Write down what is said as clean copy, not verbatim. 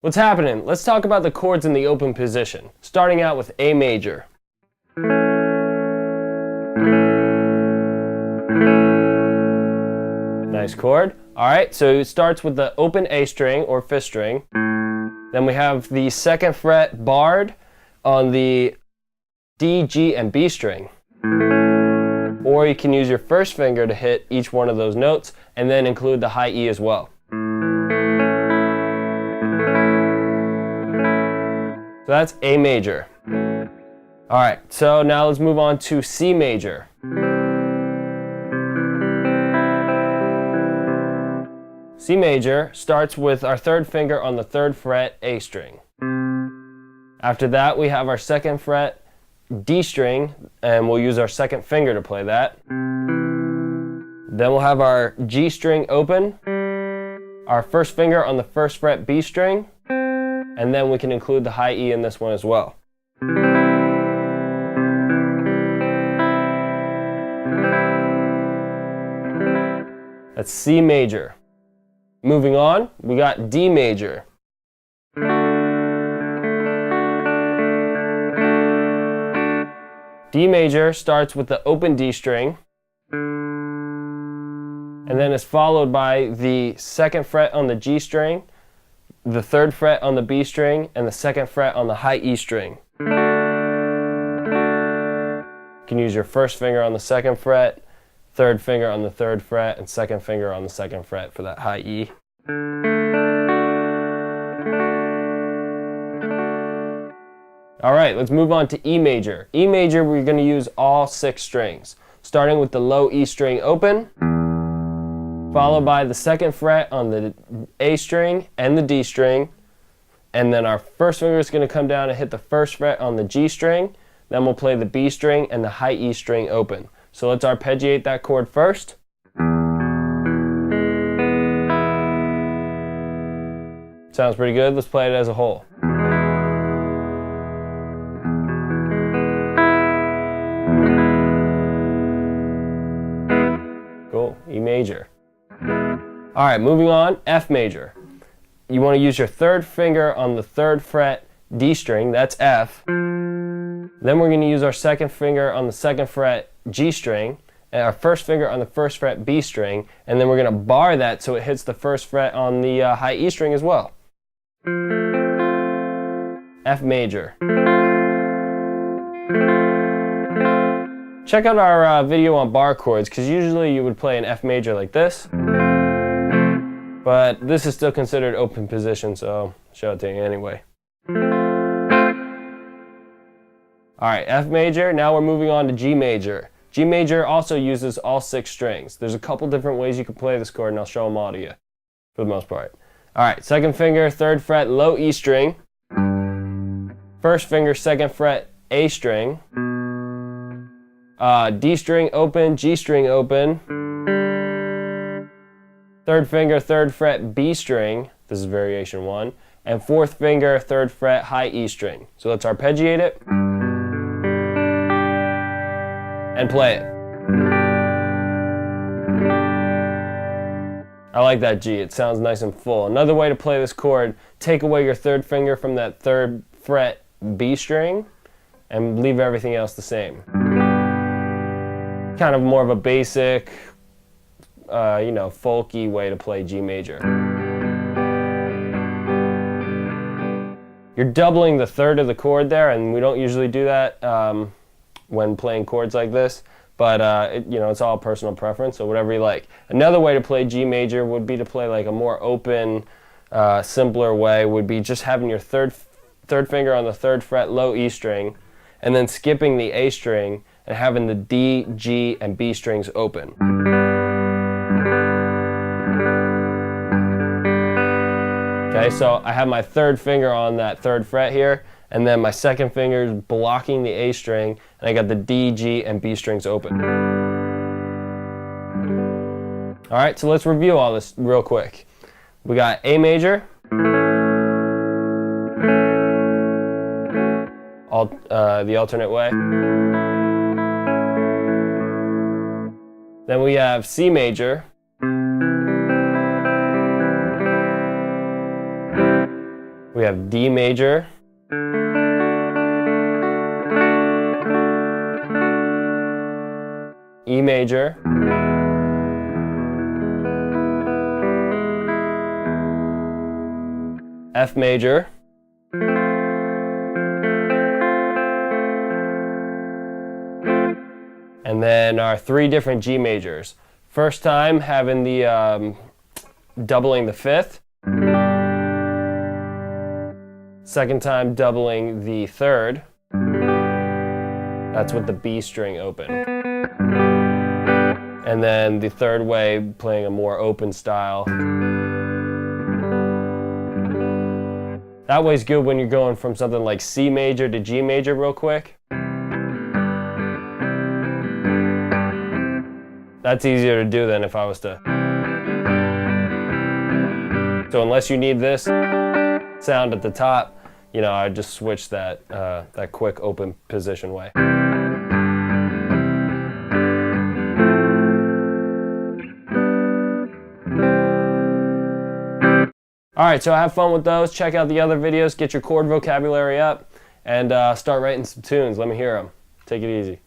What's happening? Let's talk about the chords in the open position, starting out with A major. Nice chord. Alright, so it starts with the open A string or fifth string. Then we have the second fret barred on the D, G, and B string. Or you can use your first finger to hit each one of those notes and then include the high E as well. So that's A major. Alright, so now let's move on to C major. C major starts with our third finger on the third fret A string. After that we have our second fret D string, and we'll use our second finger to play that. Then we'll have our G string open, our first finger on the first fret B string, and then we can include the high E in this one as well. That's C major. Moving on, we got D major. D major starts with the open D string, and then is followed by the second fret on the G string, the third fret on the B string, and the second fret on the high E string. You can use your first finger on the second fret, third finger on the third fret, and second finger on the second fret for that high E. Alright, let's move on to E major. E major, we're going to use all 6 strings, starting with the low E string open, followed by the second fret on the A string and the D string, and then our first finger is going to come down and hit the first fret on the G string, then we'll play the B string and the high E string open. So let's arpeggiate that chord first. Sounds pretty good. Let's play it as a whole. Cool. E major. Alright, moving on, F major. You want to use your third finger on the third fret D string, that's F. Then we're going to use our second finger on the second fret G string, and our first finger on the first fret B string, and then we're going to bar that so it hits the first fret on the high E string as well. F major. Check out our video on bar chords, because usually you would play an F major like this, but this is still considered open position, so I'll show it to you anyway. Alright, F major, now we're moving on to G major. G major also uses all 6 strings. There's a couple different ways you can play this chord, and I'll show them all to you, for the most part. Alright, second finger, third fret, low E string. First finger, second fret, A string. D string open, G string open. Third finger, third fret, B string. This is variation 1. And fourth finger, third fret, high E string. So let's arpeggiate it. And play it. I like that G, it sounds nice and full. Another way to play this chord, take away your third finger from that third fret B string and leave everything else the same. Kind of more of a basic, folky way to play G major. You're doubling the third of the chord there, and we don't usually do that when playing chords like this, but it's all personal preference, so whatever you like. Another way to play G major would be to play like a more open, simpler way, would be just having your third finger on the third fret low E string, and then skipping the A string and having the D, G, and B strings open. Okay, so I have my third finger on that third fret here, and then my second finger is blocking the A string, and I got the D, G, and B strings open. Alright, so let's review all this real quick. We got A major, the alternate way. Then we have C major, We have D major, E major, F major, and then our 3 different G majors. First time having the doubling the 5th. Second time doubling the 3rd. That's with the B string open. And then the 3rd way, playing a more open style. That way's good when you're going from something like C major to G major real quick. That's easier to do than if I was to. So unless you need this sound at the top, you know, I just switch that quick open position way. Alright, so have fun with those. Check out the other videos, get your chord vocabulary up, and start writing some tunes. Let me hear them. Take it easy.